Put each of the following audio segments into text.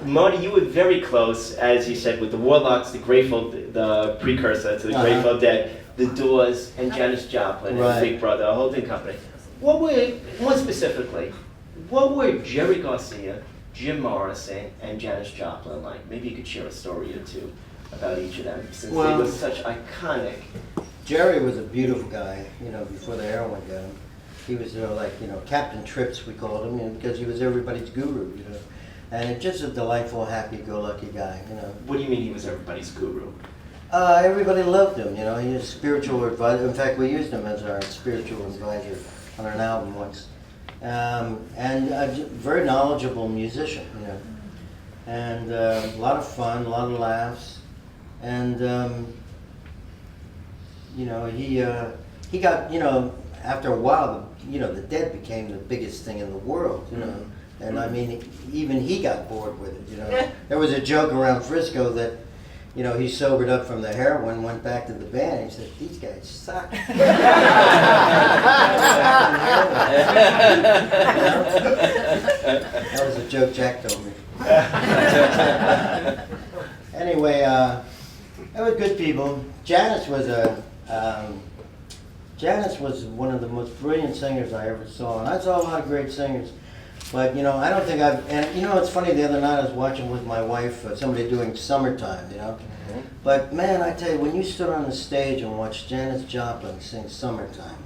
Marty, you were very close, as you said, with the Warlocks, the Grateful, the precursor to the Grateful Dead, the Doors, and Janis Joplin, and Big Brother, a holding company. What were, more specifically, what were Jerry Garcia, Jim Morrison, and Janis Joplin like? Maybe you could share a story or two about each of them, since they were such iconic. Jerry was a beautiful guy, before the heroin got him. He was, Captain Trips, we called him, because he was everybody's guru, And just a delightful, happy-go-lucky guy, What do you mean he was everybody's guru? Everybody loved him, He was a spiritual advisor. In fact, we used him as our spiritual advisor on an album once. And a very knowledgeable musician, And a lot of fun, a lot of laughs. And, he got, after a while, the Dead became the biggest thing in the world, And I mean, even he got bored with it, There was a joke around Frisco that, he sobered up from the heroin, went back to the band, and he said, "These guys suck." That was a joke Jack told me. Anyway, they were good people. Janis was one of the most brilliant singers I ever saw, and I saw a lot of great singers. But, I don't think and it's funny, the other night I was watching with my wife, somebody doing Summertime, But man, I tell you, when you stood on the stage and watched Janis Joplin sing Summertime,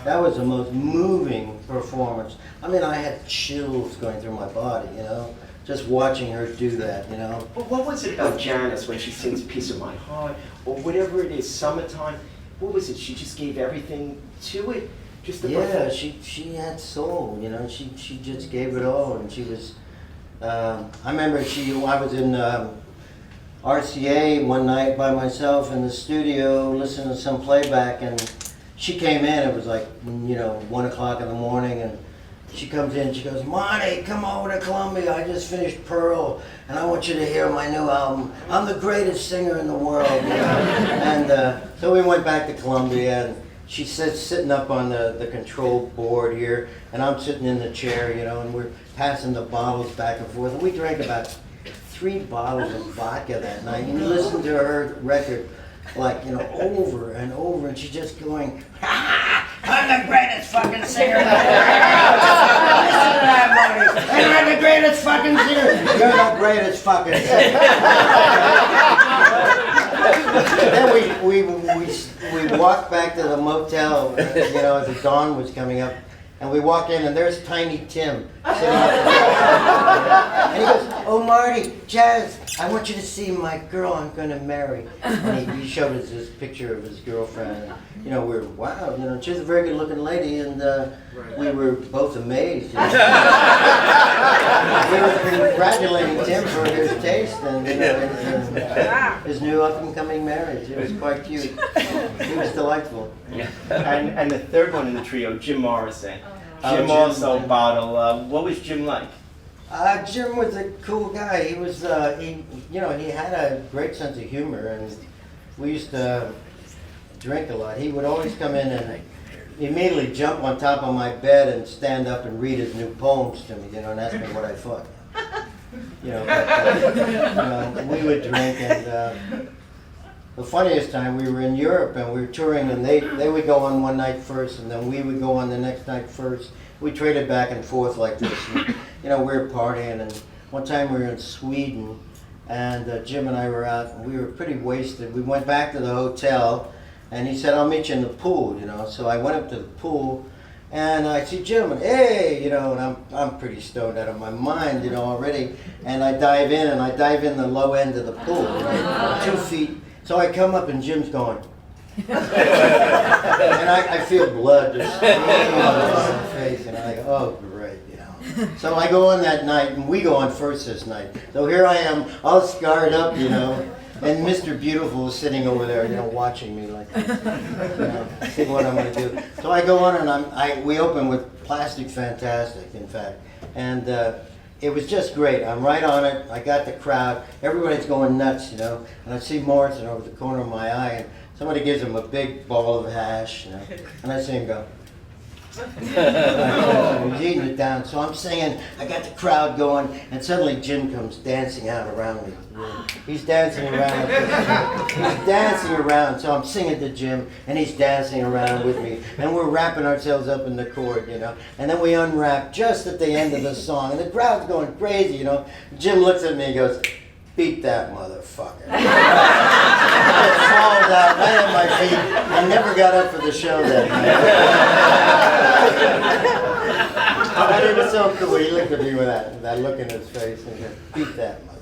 that was the most moving performance. I mean, I had chills going through my body, just watching her do that, But what was it about Janis when she sings Piece of My Heart, or whatever it is, Summertime? What was it? She just gave everything to it? Yeah, she had soul, she just gave it all, and she was, I remember I was in RCA one night by myself in the studio listening to some playback, and she came in, it was like, 1 o'clock in the morning, and she comes in, she goes, "Marty, come over to Columbia, I just finished Pearl, and I want you to hear my new album. I'm the greatest singer in the world," And so we went back to Columbia, and she said, sitting up on the control board here, and I'm sitting in the chair, and we're passing the bottles back and forth. And we drank about 3 bottles of vodka that night. And you listen to her record, like, over and over, and she's just going, "Ha! I'm the greatest fucking singer in the world. Listen to that, Marty. And I'm the greatest fucking singer. You're the greatest fucking singer." Then we walked back to the motel, as the dawn was coming up, and we walk in, and there's Tiny Tim sitting up there. And he goes, "Oh, Marty, Jazz, I want you to see my girl I'm going to marry." And he showed us this picture of his girlfriend. And, we were, wow, she's a very good-looking lady, and we were both amazed. We were congratulating Tim for his taste and his new up-and-coming marriage. It was quite cute. He was delightful. And the third one in the trio, Jim Morrison. Jim also bottle. What was Jim like? Jim was a cool guy. He was, he had a great sense of humor, and we used to drink a lot. He would always come in and immediately jump on top of my bed and stand up and read his new poems to me, and ask me what I thought. We would drink, and the funniest time, we were in Europe and we were touring, and they would go on one night first, and then we would go on the next night first. We traded back and forth like this. And, we were partying, and one time we were in Sweden, and Jim and I were out, and we were pretty wasted. We went back to the hotel, and he said, "I'll meet you in the pool," So I went up to the pool, and I see Jim, and hey, and I'm pretty stoned out of my mind, already. And I dive in the low end of the pool, 2 feet. So I come up, and Jim's going, and I feel blood just streaming on my face, and I go, "Oh, great," So I go on that night, and we go on first this night. So here I am, all scarred up, and Mr. Beautiful is sitting over there, watching me like, see what I'm going to do. So I go on, and we open with Plastic Fantastic, in fact, and it was just great. I'm right on it. I got the crowd. Everybody's going nuts, and I see Morrison over the corner of my eye, and somebody gives him a big ball of hash, and I see him go. He's eating it down. So I'm singing, I got the crowd going, and suddenly Jim comes dancing out around me. He's dancing around. He's dancing around. So I'm singing to Jim, and he's dancing around with me. And we're wrapping ourselves up in the chord, you know. And then we unwrap just at the end of the song, and the crowd's going crazy, you know. Jim looks at me and goes, "Beat that motherfucker." I falls out right at my feet. I never got up for the show that night. But it was so cool. He looked at me with that look in his face and said, "Beat that motherfucker."